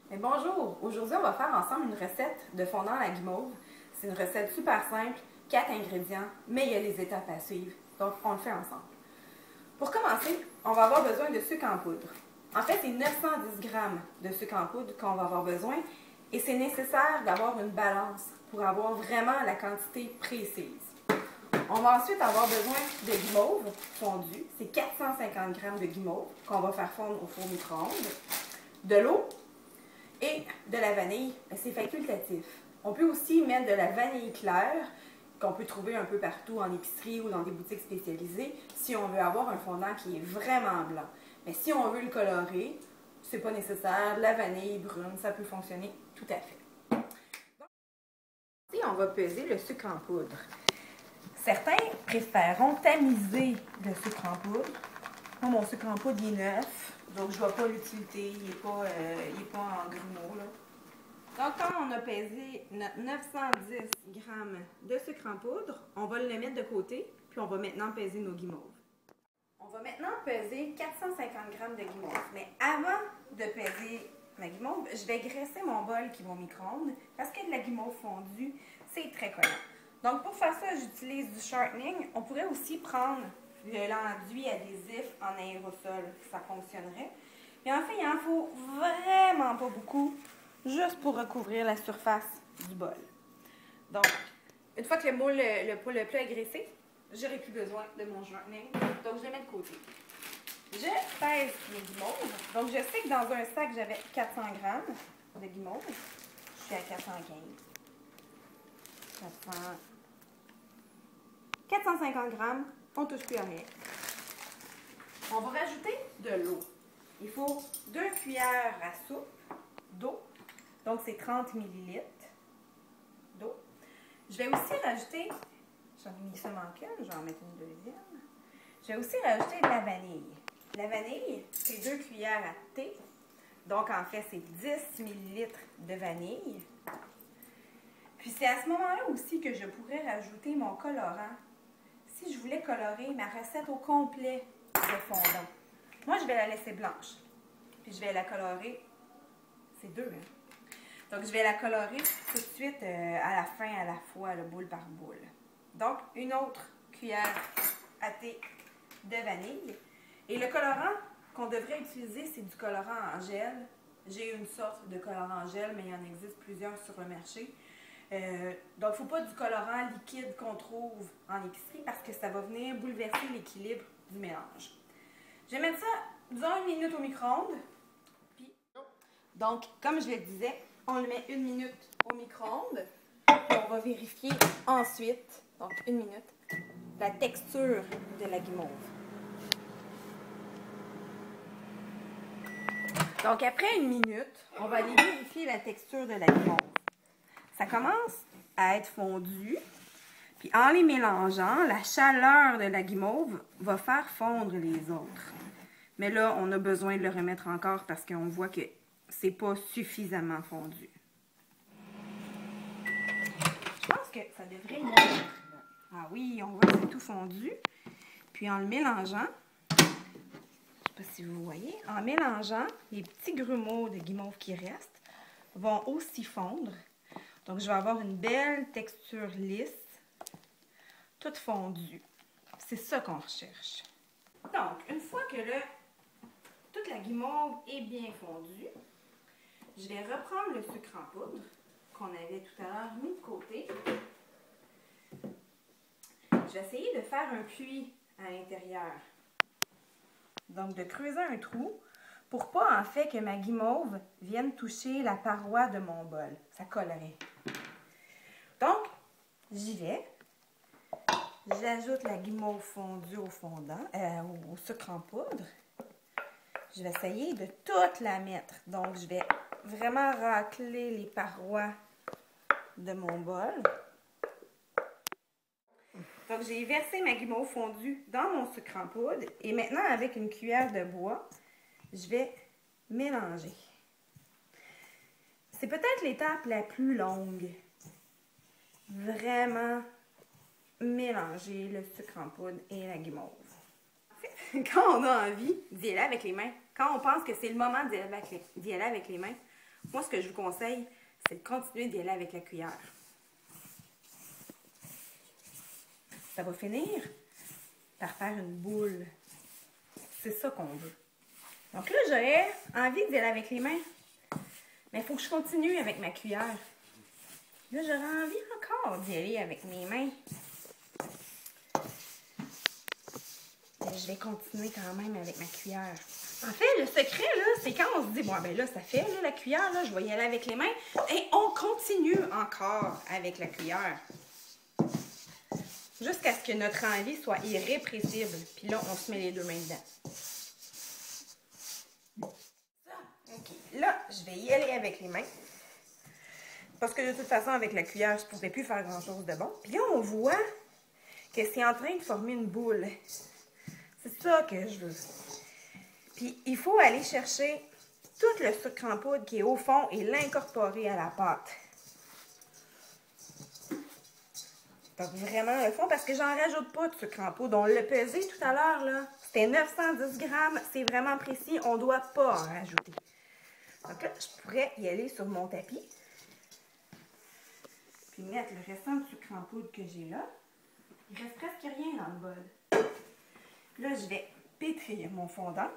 Mais bonjour! Aujourd'hui, on va faire ensemble une recette de fondant à la guimauve. C'est une recette super simple, 4 ingrédients, mais il y a les étapes à suivre. Donc, on le fait ensemble. Pour commencer, on va avoir besoin de sucre en poudre. En fait, c'est 910 g de sucre en poudre qu'on va avoir besoin et c'est nécessaire d'avoir une balance pour avoir vraiment la quantité précise. On va ensuite avoir besoin de guimauve fondue. C'est 450 g de guimauve qu'on va faire fondre au four micro-ondes. De l'eau et de la vanille, c'est facultatif. On peut aussi mettre de la vanille claire qu'on peut trouver un peu partout en épicerie ou dans des boutiques spécialisées si on veut avoir un fondant qui est vraiment blanc. Mais si on veut le colorer, c'est pas nécessaire. La vanille brune, ça peut fonctionner tout à fait. Donc, ici, on va peser le sucre en poudre. Certains préféreront tamiser le sucre en poudre. Moi, mon sucre en poudre il est neuf, donc je ne vois pas l'utilité, il n'est pas en grumeaux, là. Donc, quand on a pesé notre 910 g de sucre en poudre, on va le mettre de côté, puis on va maintenant peser nos guimauves. On va maintenant peser 450 g de guimauve. Mais avant de peser ma guimauve, je vais graisser mon bol qui va au micro-ondes parce que de la guimauve fondue, c'est très collant. Donc, pour faire ça, j'utilise du shortening. On pourrait aussi prendre l'enduit adhésif en aérosol, ça fonctionnerait. Mais en fait, il n'en faut vraiment pas beaucoup, juste pour recouvrir la surface du bol. Donc, une fois que le plat est graissé, j'aurai plus besoin de mon shortening, donc je le mets de côté. Je pèse mes guimauves. Donc, je sais que dans un sac, j'avais 400 g de guimauve. Je suis à 415. 450 g, on ne touche plus à rien. On va rajouter de l'eau. Il faut 2 cuillères à soupe d'eau. Donc, c'est 30 ml d'eau. Je vais aussi rajouter, j'en ai mis seulement qu'une, je vais en mettre une deuxième. Je vais aussi rajouter de la vanille. La vanille, c'est 2 cuillères à thé. Donc, en fait, c'est 10 ml de vanille. Puis, c'est à ce moment-là aussi que je pourrais rajouter mon colorant. Si je voulais colorer ma recette au complet de fondant. Moi, je vais la laisser blanche. Puis, je vais la colorer. C'est deux, hein? Donc, je vais la colorer tout de suite à la fin, à la fois, le boule par boule. Donc, une autre cuillère à thé de vanille. Et le colorant qu'on devrait utiliser, c'est du colorant en gel. J'ai une sorte de colorant en gel, mais il y en existe plusieurs sur le marché. Donc, il ne faut pas du colorant liquide qu'on trouve en épicerie parce que ça va venir bouleverser l'équilibre du mélange. Je vais mettre ça, disons, 1 minute au micro-ondes. Donc, comme je le disais, on le met 1 minute au micro-ondes. Puis on va vérifier ensuite, donc 1 minute, la texture de la guimauve. Donc, après 1 minute, on va aller vérifier la texture de la guimauve. Ça commence à être fondu. Puis en les mélangeant, la chaleur de la guimauve va faire fondre les autres. Mais là, on a besoin de le remettre encore parce qu'on voit que c'est pas suffisamment fondu. Je pense que ça devrait y être. Ah oui, on voit que c'est tout fondu. Puis en le mélangeant, je ne sais pas si vous voyez, en mélangeant, les petits grumeaux de guimauve qui restent vont aussi fondre. Donc, je vais avoir une belle texture lisse, toute fondue. C'est ça qu'on recherche. Donc, une fois que toute la guimauve est bien fondue, je vais reprendre le sucre en poudre qu'on avait tout à l'heure mis de côté. Je vais essayer de faire un puits à l'intérieur. Donc, de creuser un trou pour pas, en fait, que ma guimauve vienne toucher la paroi de mon bol. Ça collerait. Donc, j'y vais. J'ajoute la guimauve fondue au fondant, au sucre en poudre. Je vais essayer de toute la mettre. Donc, je vais vraiment racler les parois de mon bol. Donc, j'ai versé ma guimauve fondue dans mon sucre en poudre. Et maintenant, avec une cuillère de bois, je vais mélanger. C'est peut-être l'étape la plus longue. Vraiment mélanger le sucre en poudre et la guimauve. En fait, quand on a envie d'y aller avec les mains, quand on pense que c'est le moment d'y aller avec les mains, moi, ce que je vous conseille, c'est de continuer d'y aller avec la cuillère. Ça va finir par faire une boule. C'est ça qu'on veut. Donc là, j'aurais envie d'y aller avec les mains. Mais il faut que je continue avec ma cuillère. Là, j'aurais envie encore d'y aller avec mes mains. Mais je vais continuer quand même avec ma cuillère. En fait, le secret, là, c'est quand on se dit, bon, ben là, ça fait, là, la cuillère, là, je vais y aller avec les mains. Et on continue encore avec la cuillère. Jusqu'à ce que notre envie soit irrépressible. Puis là, on se met les deux mains dedans. OK. Là, je vais y aller avec les mains. Parce que de toute façon, avec la cuillère, je ne pourrais plus faire grand-chose de bon. Puis là, on voit que c'est en train de former une boule. C'est ça que je veux. Puis, il faut aller chercher tout le sucre en poudre qui est au fond et l'incorporer à la pâte. Donc, vraiment le fond, parce que j'en rajoute pas de sucre en poudre. On l'a pesé tout à l'heure, là. C'était 910 grammes. C'est vraiment précis. On ne doit pas en rajouter. Donc là, je pourrais y aller sur mon tapis. Puis mettre le restant de sucre en poudre que j'ai là. Il reste presque rien dans le bol. Puis là, je vais pétrir mon fondant.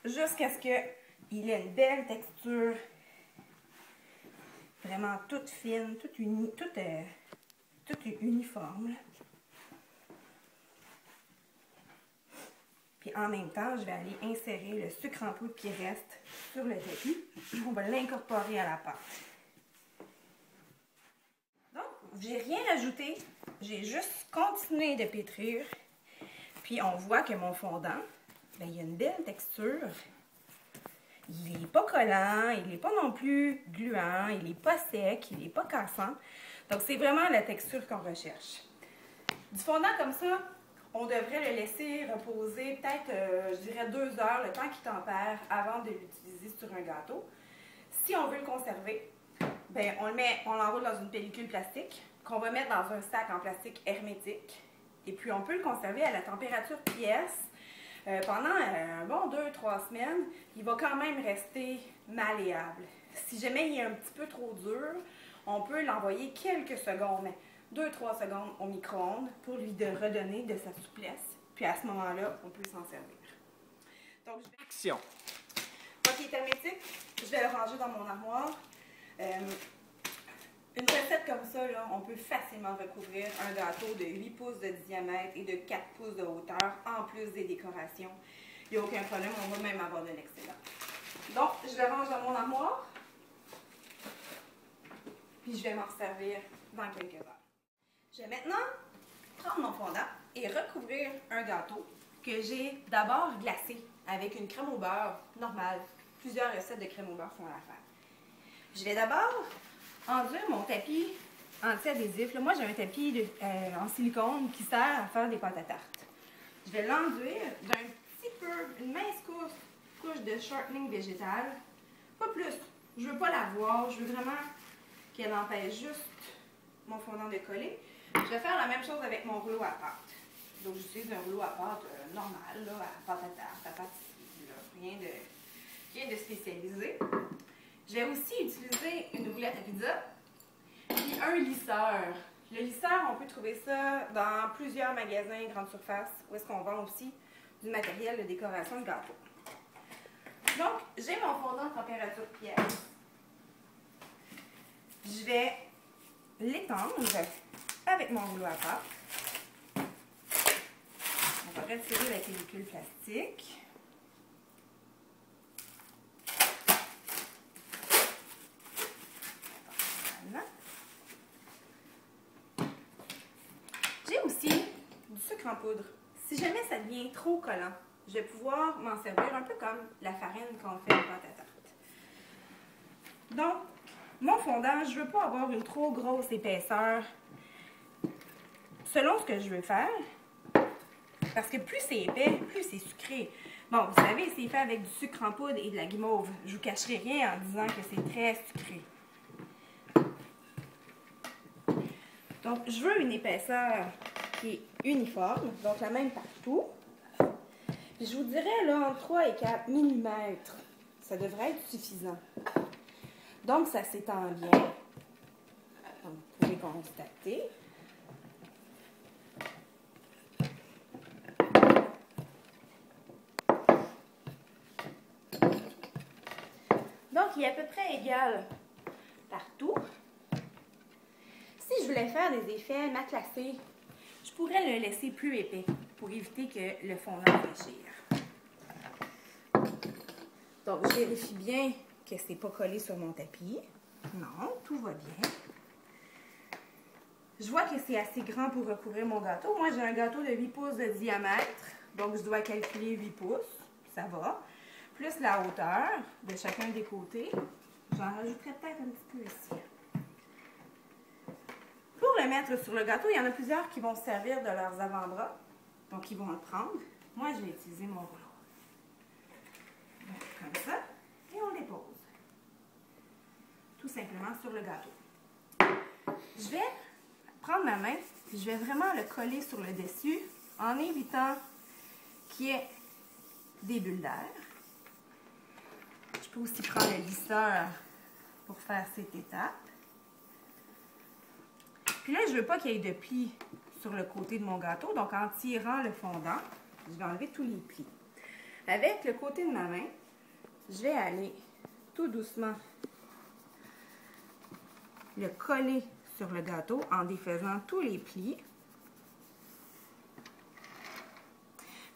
Jusqu'à ce qu'il ait une belle texture. Vraiment toute fine, toute uniforme. Puis en même temps, je vais aller insérer le sucre en poudre qui reste sur le tapis. On va l'incorporer à la pâte. Donc, j'ai rien rajouté. J'ai juste continué de pétrir. Puis on voit que mon fondant, bien, il a une belle texture. Il n'est pas collant, il n'est pas non plus gluant, il n'est pas sec, il n'est pas cassant. Donc, c'est vraiment la texture qu'on recherche. Du fondant comme ça, on devrait le laisser reposer peut-être, je dirais, 2 heures, le temps qu'il tempère, avant de l'utiliser sur un gâteau. Si on veut le conserver, bien, on l'enroule dans une pellicule plastique qu'on va mettre dans un sac en plastique hermétique. Et puis, on peut le conserver à la température pièce pendant un bon 2-3 semaines. Il va quand même rester malléable. Si jamais il est un petit peu trop dur, on peut l'envoyer quelques secondes, 2-3 secondes au micro-ondes pour lui redonner de sa souplesse. Puis à ce moment-là, on peut s'en servir. Donc, Action! Donc, il est hermétique. Je vais le ranger dans mon armoire. Une recette comme ça, là, on peut facilement recouvrir un gâteau de 8 pouces de diamètre et de 4 pouces de hauteur, en plus des décorations. Il n'y a aucun problème, on va même avoir de l'excellent. Donc, je le range dans mon armoire. Puis je vais m'en servir dans quelques heures. Je vais maintenant prendre mon fondant et recouvrir un gâteau que j'ai d'abord glacé avec une crème au beurre normale. Plusieurs recettes de crème au beurre font l'affaire. Je vais d'abord enduire mon tapis anti-adhésif. Là, moi, j'ai un tapis en silicone qui sert à faire des pâtes à tarte. Je vais l'enduire d'un petit peu, une mince couche de shortening végétal. Pas plus. Je veux pas la voir. Je veux vraiment qu'elle empêche juste mon fondant de coller. Je vais faire la même chose avec mon rouleau à pâte. Donc, j'utilise un rouleau à pâte normal, là, à pâte à tarte, à pâtisserie, rien de spécialisé. Je vais aussi utiliser une roulette à pizza et un lisseur. Le lisseur, on peut trouver ça dans plusieurs magasins grande surface où est-ce qu'on vend aussi du matériel de décoration de gâteau. Donc, j'ai mon fondant à température pièce. Je vais l'étendre avec mon rouleau à pâte. On va retirer la pellicule plastique. Voilà. J'ai aussi du sucre en poudre. Si jamais ça devient trop collant, je vais pouvoir m'en servir un peu comme la farine qu'on fait en pâte à tarte. Donc, mon fondant, je ne veux pas avoir une trop grosse épaisseur selon ce que je veux faire. Parce que plus c'est épais, plus c'est sucré. Bon, vous savez, c'est fait avec du sucre en poudre et de la guimauve. Je ne vous cacherai rien en disant que c'est très sucré. Donc, je veux une épaisseur qui est uniforme, donc la même partout. Puis je vous dirais là entre 3 et 4 mm. Ça devrait être suffisant. Donc, ça s'étend bien. Donc, vous pouvez constater. Donc, il est à peu près égal partout. Si je voulais faire des effets matelassés, je pourrais le laisser plus épais pour éviter que le fondant fléchisse. Donc, je vérifie bien que ce n'est pas collé sur mon tapis. Non, tout va bien. Je vois que c'est assez grand pour recouvrir mon gâteau. Moi, j'ai un gâteau de 8 pouces de diamètre, donc je dois calculer 8 pouces. Ça va. Plus la hauteur de chacun des côtés. J'en rajouterai peut-être un petit peu ici. Pour le mettre sur le gâteau, il y en a plusieurs qui vont se servir de leurs avant-bras. Donc, ils vont le prendre. Moi, je vais utiliser mon rouleau. Donc, comme ça. Et on le dépose. Tout simplement sur le gâteau. Je vais prendre ma main et je vais vraiment le coller sur le dessus en évitant qu'il y ait des bulles d'air. Je peux aussi prendre le lisseur pour faire cette étape. Puis là, je ne veux pas qu'il y ait de plis sur le côté de mon gâteau. Donc, en tirant le fondant, je vais enlever tous les plis. Avec le côté de ma main, je vais aller tout doucement le coller sur le gâteau en défaisant tous les plis.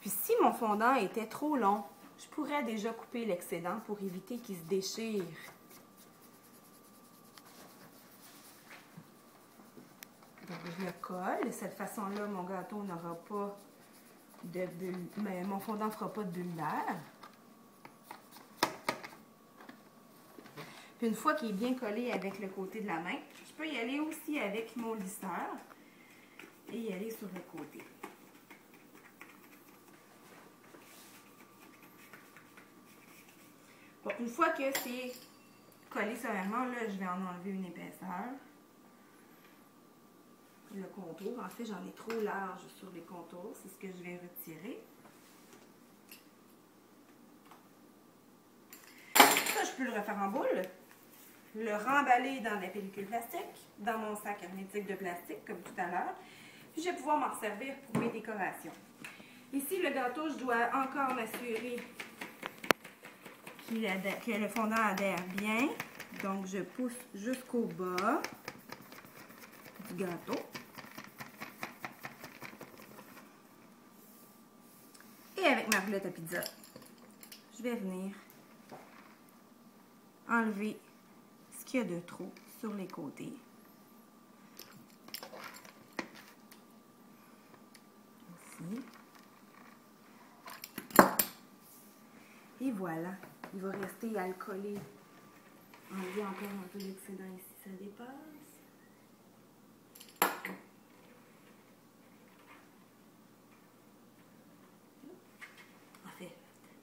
Puis si mon fondant était trop long, je pourrais déjà couper l'excédent pour éviter qu'il se déchire. Donc je le colle. De cette façon-là, mon gâteau n'aura pas de bulles, mais mon fondant ne fera pas de bulles d'air. Puis une fois qu'il est bien collé avec le côté de la main, je peux y aller aussi avec mon lisseur et y aller sur le côté. Bon, une fois que c'est collé solidement, là, je vais en enlever une épaisseur. Le contour, en fait, j'en ai trop large sur les contours, c'est ce que je vais retirer. Ça, je peux le refaire en boule. Le remballer dans la pellicule plastique, dans mon sac hermétique de plastique, comme tout à l'heure. Puis je vais pouvoir m'en servir pour mes décorations. Ici, le gâteau, je dois encore m'assurer que le fondant adhère bien. Donc, je pousse jusqu'au bas du gâteau. Et avec ma roulette à pizza, je vais venir enlever ce qu'il y a de trop sur les côtés. Ici. Et voilà. Il va rester à le coller. Enlever encore un peu d'excédent ici, ça dépasse. En fait,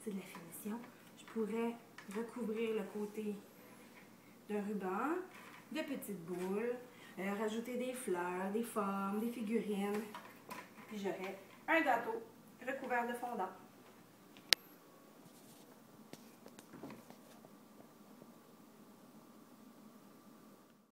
c'est de la finition. Je pourrais recouvrir le côté d'un ruban, de petites boules, rajouter des fleurs, des formes, des figurines. Puis j'aurai un gâteau recouvert de fondant.